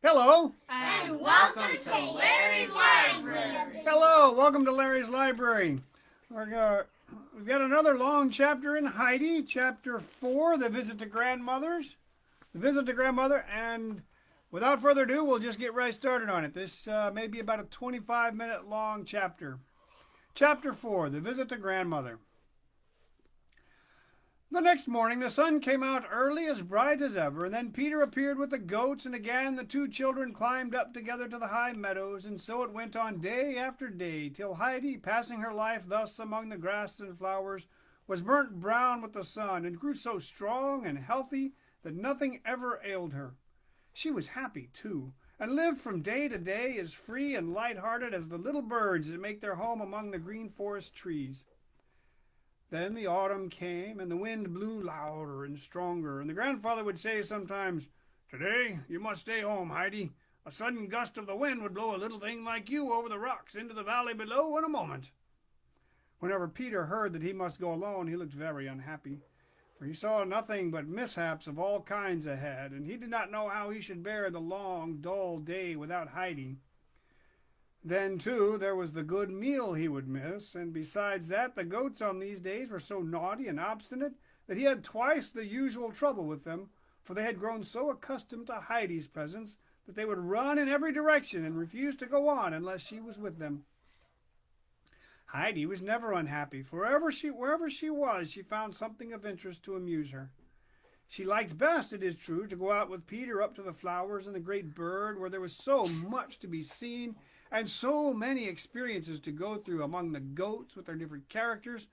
Hello. And welcome to Larry's Library. Hello. Welcome to Larry's Library. We've got another long chapter in Heidi, chapter 4, The Visit to Grandmother's. The Visit to Grandmother, and without further ado, we'll just get right started on it. This may be about a 25-minute long chapter. Chapter 4, The Visit to Grandmother. The next morning the sun came out early, as bright as ever, and then Peter appeared with the goats, and again the two children climbed up together to the high meadows, and so it went on day after day, till Heidi, passing her life thus among the grass and flowers, was burnt brown with the sun, and grew so strong and healthy that nothing ever ailed her. She was happy, too, and lived from day to day as free and light-hearted as the little birds that make their home among the green forest trees. Then the autumn came, and the wind blew louder and stronger, and the grandfather would say sometimes, "Today you must stay home, Heidi. A sudden gust of the wind would blow a little thing like you over the rocks into the valley below in a moment." Whenever Peter heard that he must go alone, he looked very unhappy, for he saw nothing but mishaps of all kinds ahead, and he did not know how he should bear the long, dull day without Heidi. Then, too, there was the good meal he would miss, and besides that, the goats on these days were so naughty and obstinate that he had twice the usual trouble with them, for they had grown so accustomed to Heidi's presence that they would run in every direction and refuse to go on unless she was with them. Heidi was never unhappy, for wherever she was, she found something of interest to amuse her. She liked best, it is true, to go out with Peter up to the flowers and the great bird, where there was so much to be seen and so many experiences to go through among the goats with their different characters.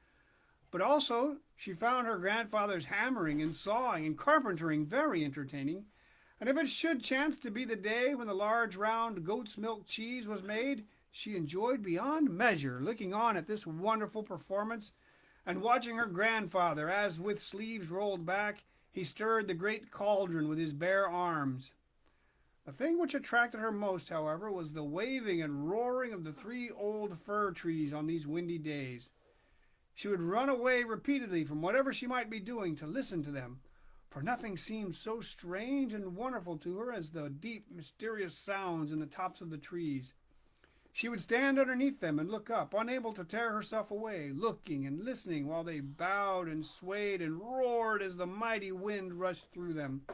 But also she found her grandfather's hammering and sawing and carpentering very entertaining, and if it should chance to be the day when the large round goat's milk cheese was made, she enjoyed beyond measure looking on at this wonderful performance and watching her grandfather as, with sleeves rolled back, he stirred the great cauldron with his bare arms. The thing which attracted her most, however, was the waving and roaring of the three old fir trees on these windy days. She would run away repeatedly from whatever she might be doing to listen to them, for nothing seemed so strange and wonderful to her as the deep, mysterious sounds in the tops of the trees. She would stand underneath them and look up, unable to tear herself away, looking and listening while they bowed and swayed and roared as the mighty wind rushed through them.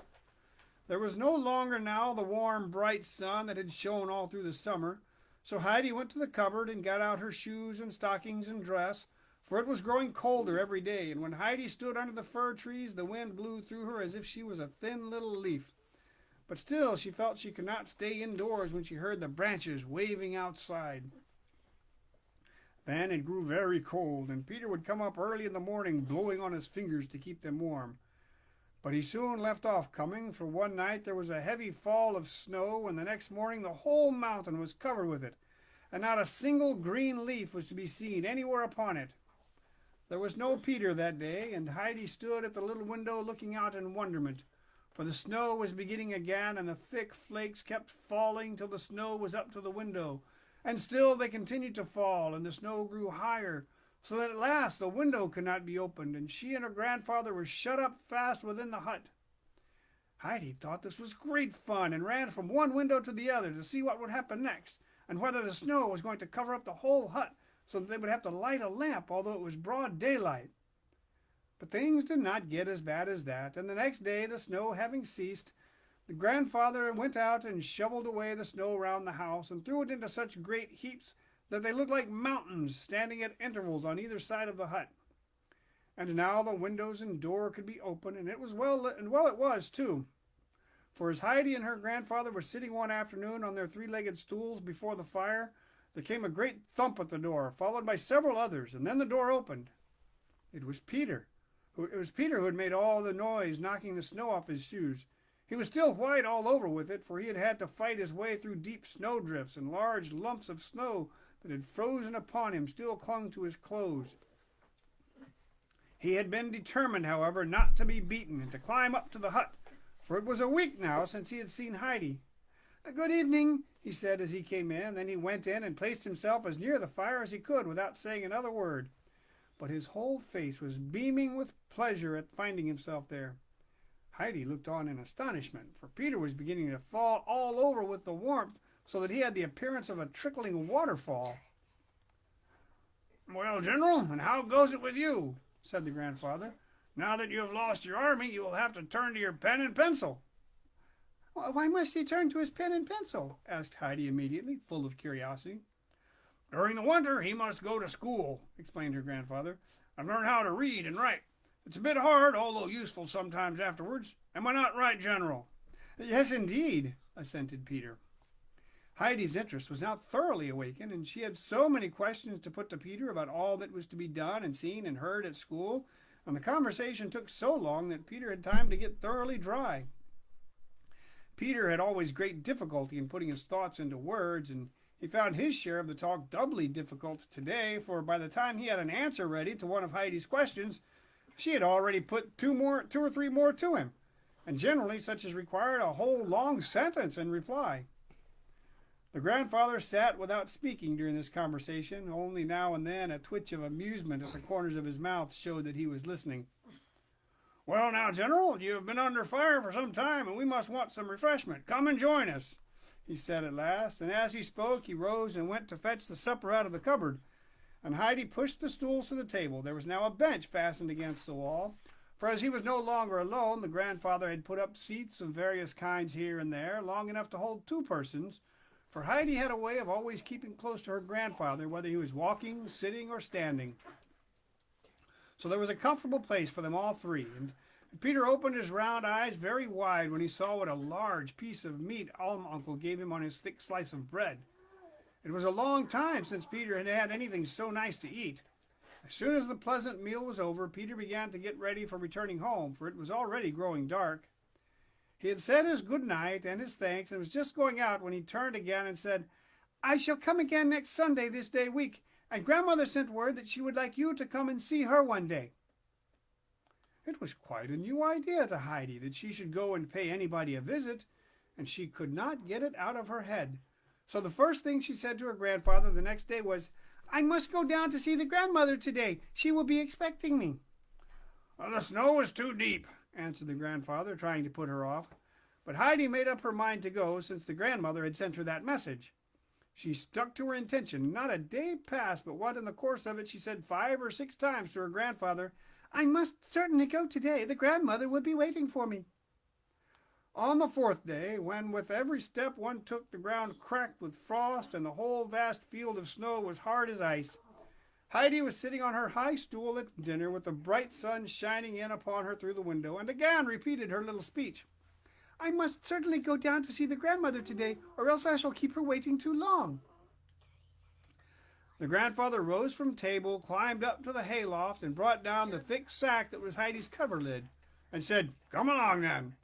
There was no longer now the warm, bright sun that had shone all through the summer, so Heidi went to the cupboard and got out her shoes and stockings and dress, for it was growing colder every day, and when Heidi stood under the fir trees, the wind blew through her as if she was a thin little leaf. But still she felt she could not stay indoors when she heard the branches waving outside. Then it grew very cold, and Peter would come up early in the morning, blowing on his fingers to keep them warm. But he soon left off coming, for one night there was a heavy fall of snow, and the next morning the whole mountain was covered with it, and not a single green leaf was to be seen anywhere upon it. There was no Peter that day, and Heidi stood at the little window looking out in wonderment, for the snow was beginning again, and the thick flakes kept falling till the snow was up to the window, and still they continued to fall, and the snow grew higher, so that at last the window could not be opened, and she and her grandfather were shut up fast within the hut. Heidi thought this was great fun, and ran from one window to the other to see what would happen next, and whether the snow was going to cover up the whole hut, so that they would have to light a lamp, although it was broad daylight. But things did not get as bad as that, and the next day, the snow having ceased, the grandfather went out and shoveled away the snow round the house, and threw it into such great heaps that they looked like mountains standing at intervals on either side of the hut. And now the windows and door could be open, and it was well lit, and well it was too. For as Heidi and her grandfather were sitting one afternoon on their three-legged stools before the fire, there came a great thump at the door, followed by several others, and then the door opened. It was Peter who had made all the noise, knocking the snow off his shoes. He was still white all over with it, for he had had to fight his way through deep snowdrifts, and large lumps of snow that had frozen upon him still clung to his clothes. He had been determined, however, not to be beaten, and to climb up to the hut, for it was a week now since he had seen Heidi. "Good evening," he said as he came in. Then he went in and placed himself as near the fire as he could without saying another word. But his whole face was beaming with pleasure at finding himself there. Heidi looked on in astonishment, for Peter was beginning to thaw all over with the warmth, so that he had the appearance of a trickling waterfall. "Well, General, and how goes it with you?" said the grandfather. "Now that you have lost your army, you will have to turn to your pen and pencil." "Why must he turn to his pen and pencil?" asked Heidi immediately, full of curiosity. "During the winter he must go to school," explained her grandfather, "and learn how to read and write. It's a bit hard, although useful sometimes afterwards. Am I not right, General?" "Yes, indeed," assented Peter. Heidi's interest was now thoroughly awakened, and she had so many questions to put to Peter about all that was to be done and seen and heard at school, and the conversation took so long that Peter had time to get thoroughly dry. Peter had always great difficulty in putting his thoughts into words, and he found his share of the talk doubly difficult today, for by the time he had an answer ready to one of Heidi's questions, she had already put two or three more to him, and generally such as required a whole long sentence in reply. The grandfather sat without speaking during this conversation. Only now and then a twitch of amusement at the corners of his mouth showed that he was listening. "Well now, General, you have been under fire for some time, and we must want some refreshment. Come and join us," he said at last, and as he spoke he rose and went to fetch the supper out of the cupboard, and Heidi pushed the stools to the table. There was now a bench fastened against the wall, for as he was no longer alone, the grandfather had put up seats of various kinds here and there, long enough to hold two persons, for Heidi had a way of always keeping close to her grandfather, whether he was walking, sitting, or standing. So there was a comfortable place for them all three, and Peter opened his round eyes very wide when he saw what a large piece of meat Uncle gave him on his thick slice of bread. It was a long time since Peter had had anything so nice to eat. As soon as the pleasant meal was over, Peter began to get ready for returning home, for it was already growing dark. He had said his good night and his thanks and was just going out when he turned again and said, "I shall come again next Sunday this day week, and Grandmother sent word that she would like you to come and see her one day." It was quite a new idea to Heidi that she should go and pay anybody a visit, and she could not get it out of her head. So the first thing she said to her grandfather the next day was, "I must go down to see the grandmother today. She will be expecting me." "The snow is too deep," answered the grandfather, trying to put her off. But Heidi made up her mind to go, since the grandmother had sent her that message. She stuck to her intention, and not a day passed but what in the course of it she said 5 or 6 times to her grandfather, "I must certainly go today. The grandmother will be waiting for me." On the 4th day, when with every step one took the ground cracked with frost and the whole vast field of snow was hard as ice, Heidi was sitting on her high stool at dinner with the bright sun shining in upon her through the window, and again repeated her little speech. "I must certainly go down to see the grandmother today, or else I shall keep her waiting too long." The grandfather rose from table, climbed up to the hayloft, and brought down the thick sack that was Heidi's coverlid, and said, "Come along then."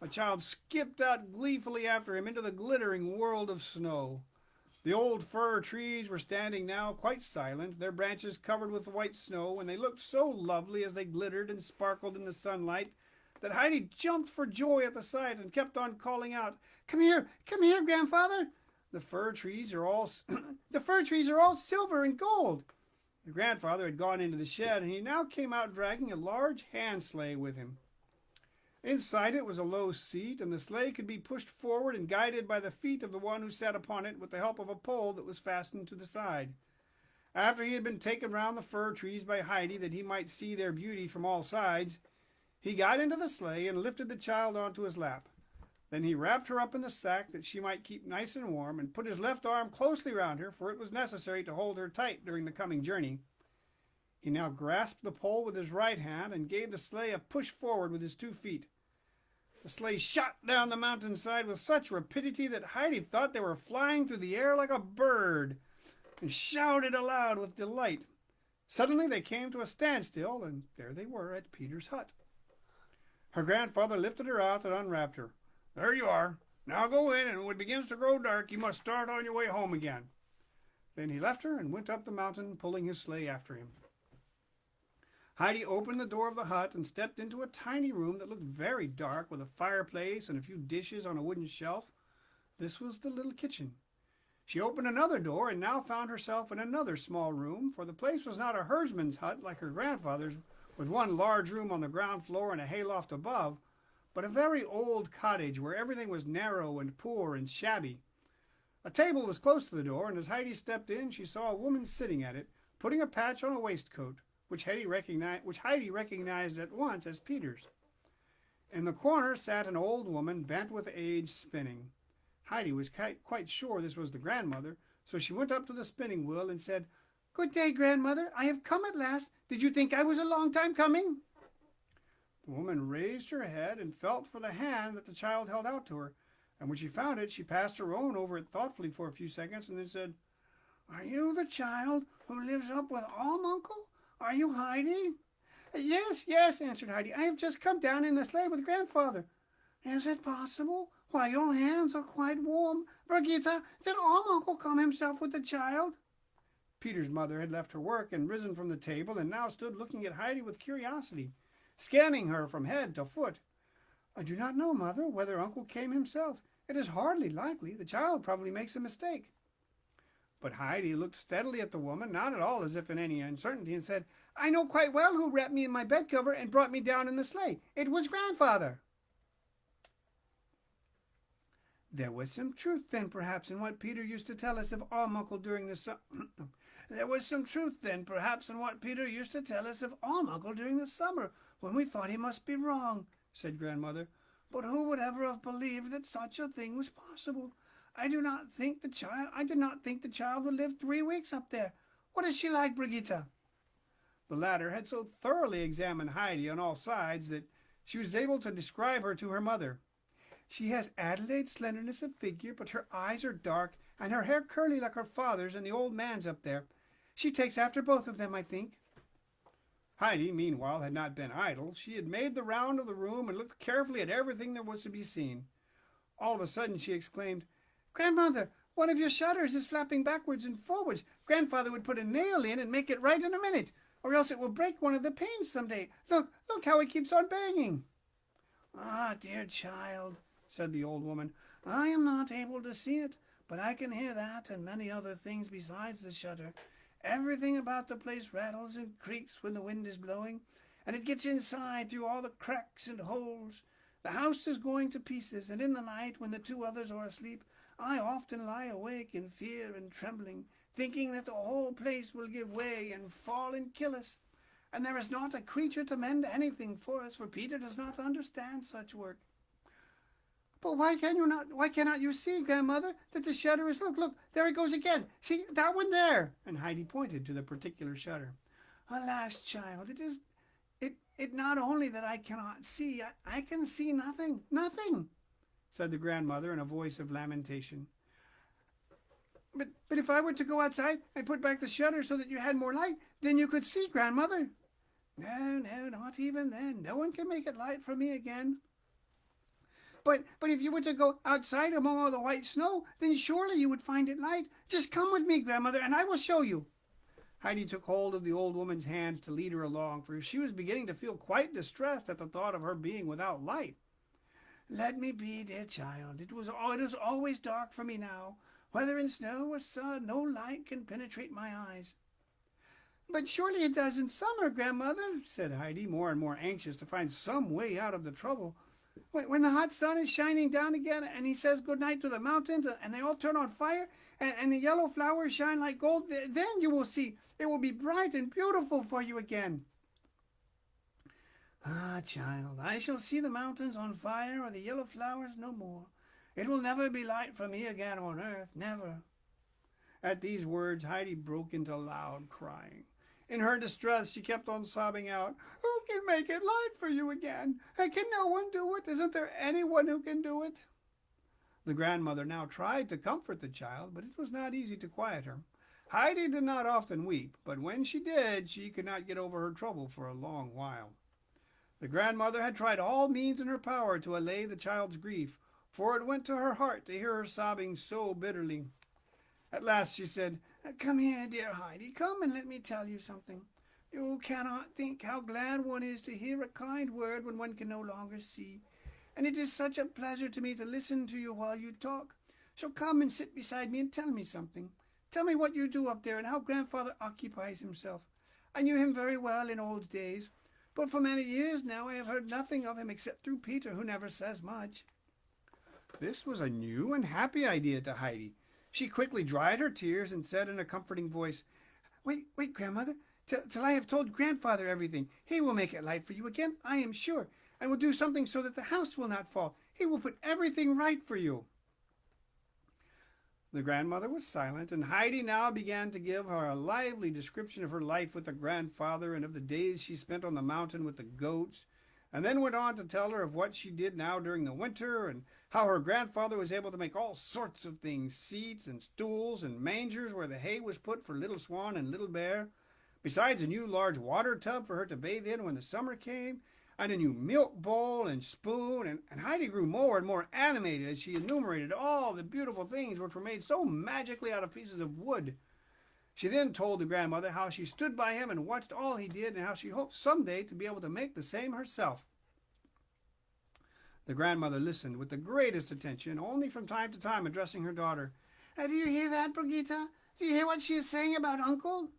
The child skipped out gleefully after him into the glittering world of snow. The old fir trees were standing now quite silent, their branches covered with white snow, and they looked so lovely as they glittered and sparkled in the sunlight that Heidi jumped for joy at the sight and kept on calling out, come here, grandfather. The fir trees are all silver and gold." The grandfather had gone into the shed, and he now came out dragging a large hand sleigh with him. Inside it was a low seat, and the sleigh could be pushed forward and guided by the feet of the one who sat upon it with the help of a pole that was fastened to the side. After he had been taken round the fir trees by Heidi that he might see their beauty from all sides, he got into the sleigh and lifted the child onto his lap. Then he wrapped her up in the sack that she might keep nice and warm, and put his left arm closely round her, for it was necessary to hold her tight during the coming journey. He now grasped the pole with his right hand and gave the sleigh a push forward with his 2 feet. The sleigh shot down the mountainside with such rapidity that Heidi thought they were flying through the air like a bird, and shouted aloud with delight. Suddenly they came to a standstill, and there they were at Peter's hut. Her grandfather lifted her out and unwrapped her. "There you are. Now go in, and when it begins to grow dark, you must start on your way home again." Then he left her and went up the mountain, pulling his sleigh after him. Heidi opened the door of the hut and stepped into a tiny room that looked very dark, with a fireplace and a few dishes on a wooden shelf. This was the little kitchen. She opened another door and now found herself in another small room, for the place was not a herdsman's hut like her grandfather's, with one large room on the ground floor and a hayloft above, but a very old cottage where everything was narrow and poor and shabby. A table was close to the door, and as Heidi stepped in, she saw a woman sitting at it, putting a patch on a waistcoat, which Heidi recognized at once as Peter's. In the corner sat an old woman, bent with age, spinning. Heidi was quite sure this was the grandmother, so she went up to the spinning wheel and said, "Good day, grandmother. I have come at last. Did you think I was a long time coming?" The woman raised her head and felt for the hand that the child held out to her, and when she found it, she passed her own over it thoughtfully for a few seconds and then said, "Are you the child who lives up with Alm, uncle? Are you Heidi?" "Yes, yes," answered Heidi. "I have just come down in the sleigh with grandfather." "Is it possible? Why, your hands are quite warm. Brigitte, did Alm uncle come himself with the child?" Peter's mother had left her work and risen from the table and now stood looking at Heidi with curiosity, scanning her from head to foot. "I do not know, mother, whether uncle came himself. It is hardly likely. The child probably makes a mistake." But Heidi looked steadily at the woman, not at all as if in any uncertainty, and said, "I know quite well who wrapped me in my bed cover and brought me down in the sleigh. It was grandfather." There was some truth then, perhaps, in what Peter used to tell us of Alm uncle during the summer. There was some truth then, perhaps, in what Peter used to tell us of Alm uncle during the summer, when we thought he must be wrong," said grandmother. "But who would ever have believed that such a thing was possible? I did not think the child would live 3 weeks up there. What is she like, Brigitte?" The latter had so thoroughly examined Heidi on all sides that she was able to describe her to her mother. "She has Adelaide's slenderness of figure, but her eyes are dark and her hair curly like her father's and the old man's up there. She takes after both of them, I think." Heidi, meanwhile, had not been idle. She had made the round of the room and looked carefully at everything there was to be seen. All of a sudden she exclaimed, "Grandmother, one of your shutters is flapping backwards and forwards. Grandfather would put a nail in and make it right in a minute, or else it will break one of the panes some day. Look how it keeps on banging." "Ah, dear child," said the old woman, "I am not able to see it, but I can hear that and many other things besides the shutter. Everything about the place rattles and creaks when the wind is blowing, and it gets inside through all the cracks and holes. The house is going to pieces, and in the night, when the 2 others are asleep, I often lie awake in fear and trembling, thinking that the whole place will give way and fall and kill us. And there is not a creature to mend anything for us, for Peter does not understand such work." "But why cannot you see, grandmother, that the shutter is, look, there it goes again. See, that one there." And Heidi pointed to the particular shutter. "Alas, child, it not only that I cannot see, I can see nothing, said the grandmother in a voice of lamentation. But if I were to go outside and put back the shutter so that you had more light, then you could see, grandmother." No, not even then. No one can make it light for me again." But if you were to go outside among all the white snow, then surely you would find it light. Just come with me, grandmother, and I will show you." Heidi took hold of the old woman's hand to lead her along, for she was beginning to feel quite distressed at the thought of her being without light. "Let me be, dear child. It is always dark for me now. Whether in snow or sun, no light can penetrate my eyes." "But surely it does in summer, grandmother," said Heidi, more and more anxious to find some way out of the trouble. "When the hot sun is shining down again, and he says good night to the mountains, and they all turn on fire, and the yellow flowers shine like gold, then you will see. It will be bright and beautiful for you again." "Ah, child, I shall see the mountains on fire or the yellow flowers no more. It will never be light for me again on earth, never." At these words Heidi broke into loud crying. In her distress, she kept on sobbing out, "Who can make it light for you again? Can no one do it? Isn't there anyone who can do it?" The grandmother now tried to comfort the child, but it was not easy to quiet her. Heidi did not often weep, but when she did, she could not get over her trouble for a long while. The grandmother had tried all means in her power to allay the child's grief, for it went to her heart to hear her sobbing so bitterly. At last she said, "Come here, dear Heidi, come and let me tell you something. You cannot think how glad one is to hear a kind word when one can no longer see. And it is such a pleasure to me to listen to you while you talk. So come and sit beside me and tell me something. Tell me what you do up there and how grandfather occupies himself. I knew him very well in old days. but for many years now I have heard nothing of him except through Peter, who never says much." This was a new and happy idea to Heidi. She quickly dried her tears and said in a comforting voice, "Wait, grandmother, till I have told grandfather everything. He will make it light for you again, I am sure, and will do something so that the house will not fall. He will put everything right for you." The grandmother was silent, and Heidi now began to give her a lively description of her life with the grandfather and of the days she spent on the mountain with the goats, and then went on to tell her of what she did now during the winter, and how her grandfather was able to make all sorts of things, seats and stools and mangers where the hay was put for Little Swan and Little Bear, besides a new large water tub for her to bathe in when the summer came, and a new milk bowl and spoon, and Heidi grew more and more animated as she enumerated all the beautiful things which were made so magically out of pieces of wood. She then told the grandmother how she stood by him and watched all he did, and how she hoped someday to be able to make the same herself. The grandmother listened with the greatest attention, only from time to time addressing her daughter. "Do you hear that, Brigitte? Do you hear what she is saying about Uncle?"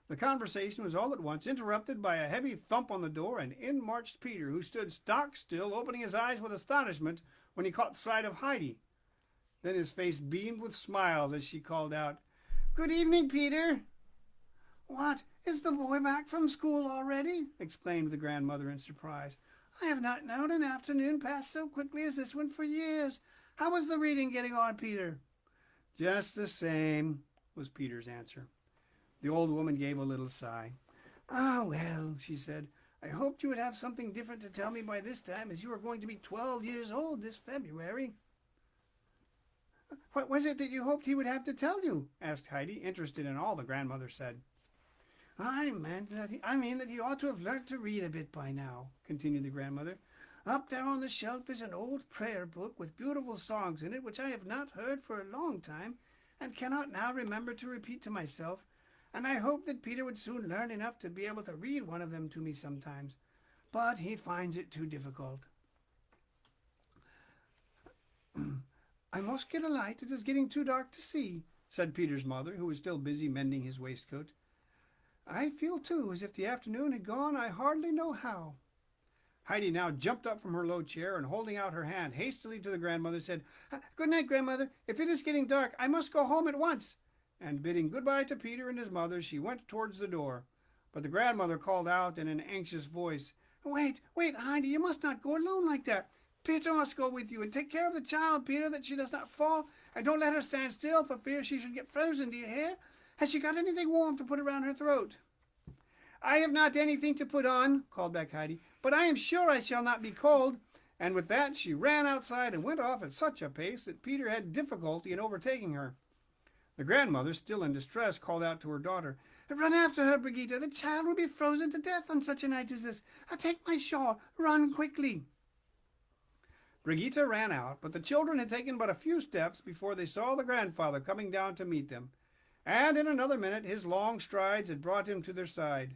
The conversation was all at once interrupted by a heavy thump on the door, and in marched Peter, who stood stock still, opening his eyes with astonishment when he caught sight of Heidi. Then his face beamed with smiles as she called out, "Good evening, Peter." "What, is the boy back from school already?" exclaimed the grandmother in surprise. "I have not known an afternoon pass so quickly as this one for years. How was the reading getting on, Peter?" "Just the same," was Peter's answer. The old woman gave a little sigh. "Ah, well," she said, "I hoped you would have something different to tell me by this time, as you are going to be 12 years old this February." "What was it that you hoped he would have to tell you?" asked Heidi, interested in all the grandmother said. I mean that he ought to have learnt to read a bit by now," continued the grandmother. "Up there on the shelf is an old prayer book with beautiful songs in it which I have not heard for a long time, and cannot now remember to repeat to myself, and I hoped that Peter would soon learn enough to be able to read one of them to me sometimes, but he finds it too difficult." "I must get a light. It is getting too dark to see," said Peter's mother, who was still busy mending his waistcoat. "I feel, too, as if the afternoon had gone I hardly know how." Heidi now jumped up from her low chair, and holding out her hand hastily to the grandmother, said, "Good night, grandmother. If it is getting dark, I must go home at once." And bidding good-bye to Peter and his mother, she went towards the door. But the grandmother called out in an anxious voice, Wait, Heidi, you must not go alone like that. Peter must go with you, and take care of the child, Peter, that she does not fall, and don't let her stand still for fear she should get frozen. Do you hear? Has she got anything warm to put around her throat?" "I have not anything to put on," called back Heidi, "but I am sure I shall not be cold." And with that she ran outside and went off at such a pace that Peter had difficulty in overtaking her. The grandmother, still in distress, called out to her daughter, "Run after her, Brigitte. The child will be frozen to death on such a night as this. Take my shawl. Run quickly." Brigitte ran out, but the children had taken but a few steps before they saw the grandfather coming down to meet them, and in another minute his long strides had brought him to their side.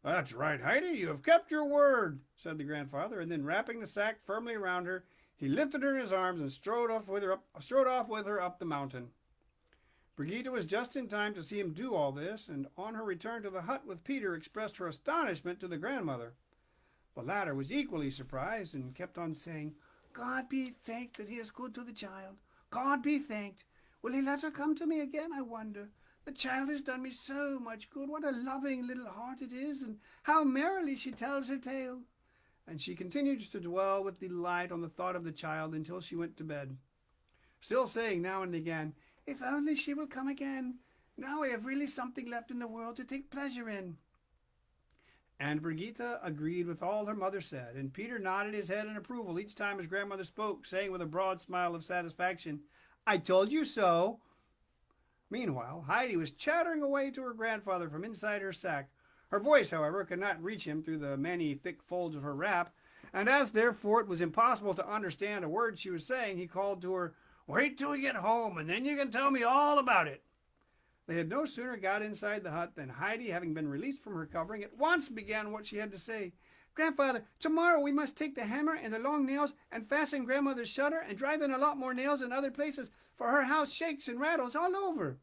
"That's right, Heidi, you have kept your word," said the grandfather, and then wrapping the sack firmly around her, he lifted her in his arms and strode off with her up the mountain. Brigitte was just in time to see him do all this, and on her return to the hut with Peter expressed her astonishment to the grandmother. The latter was equally surprised, and kept on saying, "God be thanked that he is good to the child. God be thanked. Will he let her come to me again, I wonder? The child has done me so much good. What a loving little heart it is, and how merrily she tells her tale." And she continued to dwell with delight on the thought of the child until she went to bed, still saying now and again, "If only she will come again. Now I have really something left in the world to take pleasure in." And Brigitte agreed with all her mother said, and Peter nodded his head in approval each time his grandmother spoke, saying with a broad smile of satisfaction, "I told you so." Meanwhile, Heidi was chattering away to her grandfather from inside her sack. Her voice, however, could not reach him through the many thick folds of her wrap, and as therefore it was impossible to understand a word she was saying, he called to her, "Wait till we get home, and then you can tell me all about it." They had no sooner got inside the hut than Heidi, having been released from her covering, at once began what she had to say. "Grandfather, tomorrow we must take the hammer and the long nails and fasten grandmother's shutter and drive in a lot more nails in other places, for her house shakes and rattles all over."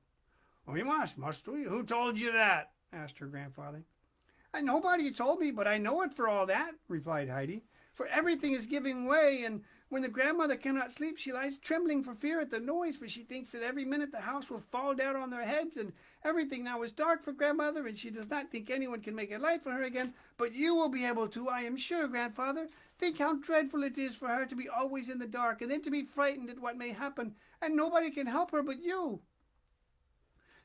"We must we? Who told you that?" asked her grandfather. And nobody told me, but I know it for all that, replied Heidi. For everything is giving way, and when the grandmother cannot sleep, she lies trembling for fear at the noise, for she thinks that every minute the house will fall down on their heads, and everything now is dark for grandmother, and she does not think anyone can make it light for her again. But you will be able to, I am sure, grandfather. Think how dreadful it is for her to be always in the dark, and then to be frightened at what may happen, and nobody can help her but you.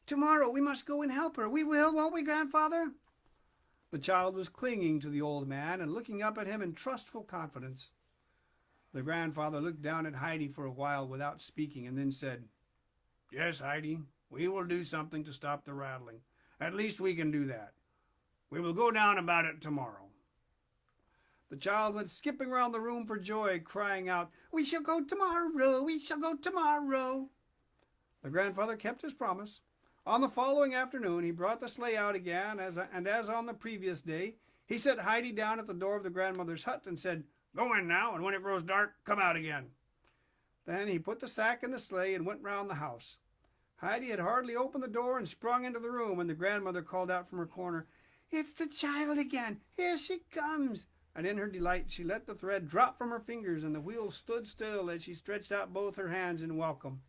Tomorrow we must go and help her. We will, won't we, grandfather? The child was clinging to the old man and looking up at him in trustful confidence. The grandfather looked down at Heidi for a while without speaking, and then said, "Yes, Heidi, we will do something to stop the rattling. At least we can do that. We will go down about it tomorrow." The child went skipping round the room for joy, crying out, "We shall go tomorrow, we shall go tomorrow." The grandfather kept his promise. On the following afternoon he brought the sleigh out again, and as on the previous day, he set Heidi down at the door of the grandmother's hut and said, "Go in now, and when it grows dark, come out again." Then he put the sack in the sleigh and went round the house. Heidi had hardly opened the door and sprung into the room when the grandmother called out from her corner, "It's the child again! Here she comes!" And in her delight she let the thread drop from her fingers, and the wheel stood still as she stretched out both her hands in welcome.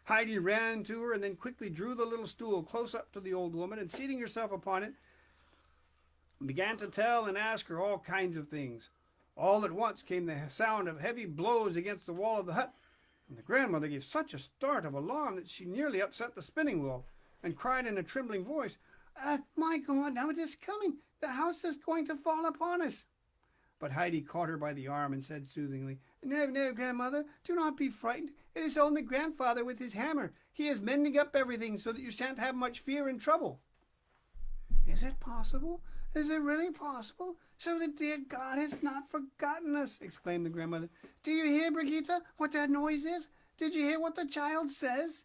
Heidi ran to her and then quickly drew the little stool close up to the old woman, and seating herself upon it, began to tell and ask her all kinds of things. All at once came the sound of heavy blows against the wall of the hut, and the grandmother gave such a start of alarm that she nearly upset the spinning wheel, and cried in a trembling voice, "My God, now it is coming! The house is going to fall upon us!" But Heidi caught her by the arm and said soothingly, "No, no, grandmother, do not be frightened. It is only grandfather with his hammer. He is mending up everything so that you shan't have much fear and trouble." "Is it possible? Is it really possible? So the dear God has not forgotten us!" exclaimed the grandmother. "Do you hear, Brigitte, what that noise is? Did you hear what the child says?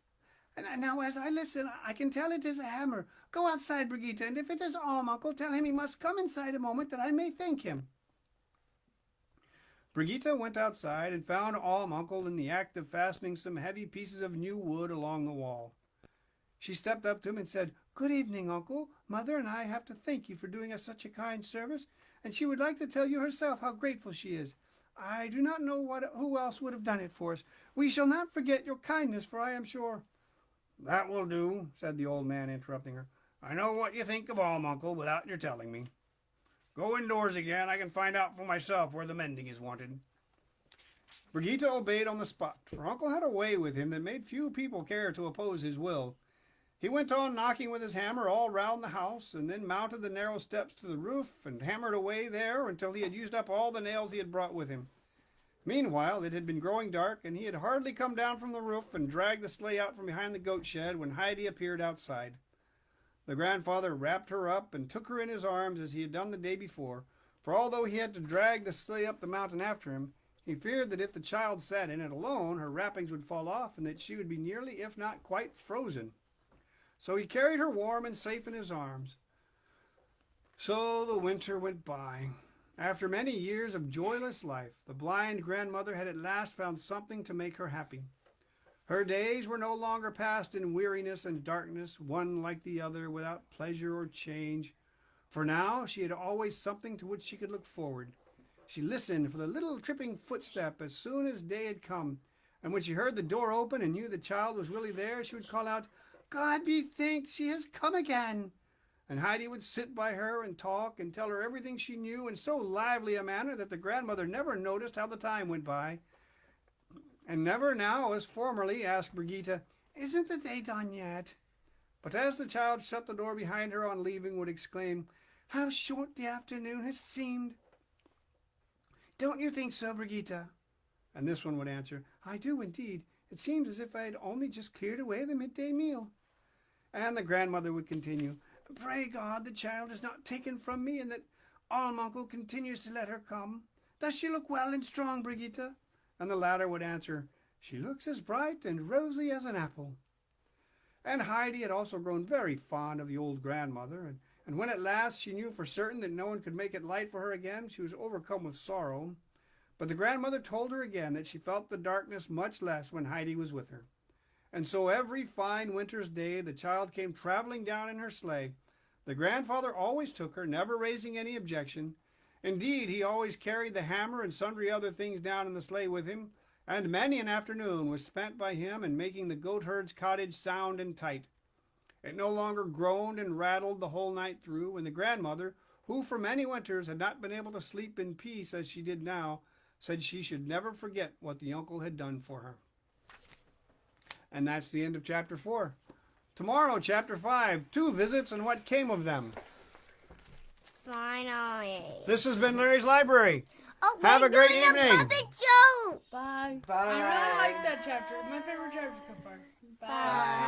And now as I listen, I can tell it is a hammer. Go outside, Brigitte, and if it is Uncle, tell him he must come inside a moment that I may thank him." Brigitte went outside and found Uncle in the act of fastening some heavy pieces of new wood along the wall. She stepped up to him and said, "Good evening, Uncle. Mother and I have to thank you for doing us such a kind service, and she would like to tell you herself how grateful she is. I do not know who else would have done it for us. We shall not forget your kindness, for I am sure—" "That will do," said the old man, interrupting her. "I know what you think of Uncle without your telling me. Go indoors again. I can find out for myself where the mending is wanted." Brigitte obeyed on the spot, for Uncle had a way with him that made few people care to oppose his will. He went on knocking with his hammer all round the house, and then mounted the narrow steps to the roof and hammered away there until he had used up all the nails he had brought with him. Meanwhile it had been growing dark, and he had hardly come down from the roof and dragged the sleigh out from behind the goat shed when Heidi appeared outside. The grandfather wrapped her up and took her in his arms as he had done the day before, for although he had to drag the sleigh up the mountain after him, he feared that if the child sat in it alone, her wrappings would fall off and that she would be nearly, if not quite, frozen. So he carried her warm and safe in his arms. So the winter went by. After many years of joyless life, the blind grandmother had at last found something to make her happy. Her days were no longer passed in weariness and darkness, one like the other, without pleasure or change. For now she had always something to which she could look forward. She listened for the little tripping footstep as soon as day had come, and when she heard the door open and knew the child was really there, she would call out, "God be thanked, she has come again!" And Heidi would sit by her and talk and tell her everything she knew in so lively a manner that the grandmother never noticed how the time went by, and never now, as formerly, asked Brigitte, "Isn't the day done yet?" But as the child shut the door behind her on leaving, would exclaim, "How short the afternoon has seemed!" "Don't you think so, Brigitte?" And this one would answer, "I do indeed. It seems as if I had only just cleared away the midday meal." And the grandmother would continue, "Pray God the child is not taken from me, and that Uncle continues to let her come. Does she look well and strong, Brigitte?" And the latter would answer, "She looks as bright and rosy as an apple." And Heidi had also grown very fond of the old grandmother, and when at last she knew for certain that no one could make it light for her again, she was overcome with sorrow. But the grandmother told her again that she felt the darkness much less when Heidi was with her. And so every fine winter's day the child came traveling down in her sleigh, The grandfather always took her, never raising any objection. Indeed, he always carried the hammer and sundry other things down in the sleigh with him, and many an afternoon was spent by him in making the goatherd's cottage sound and tight. It no longer groaned and rattled the whole night through, and the grandmother, who for many winters had not been able to sleep in peace as she did now, said she should never forget what the uncle had done for her. And that's the end of chapter 4. Tomorrow, chapter 5, 2 visits and what came of them. Finally. This has been Larry's Library. Oh, Have a great evening. Puppet show. Bye. Bye. I really like that chapter. My favorite chapter so far. Bye.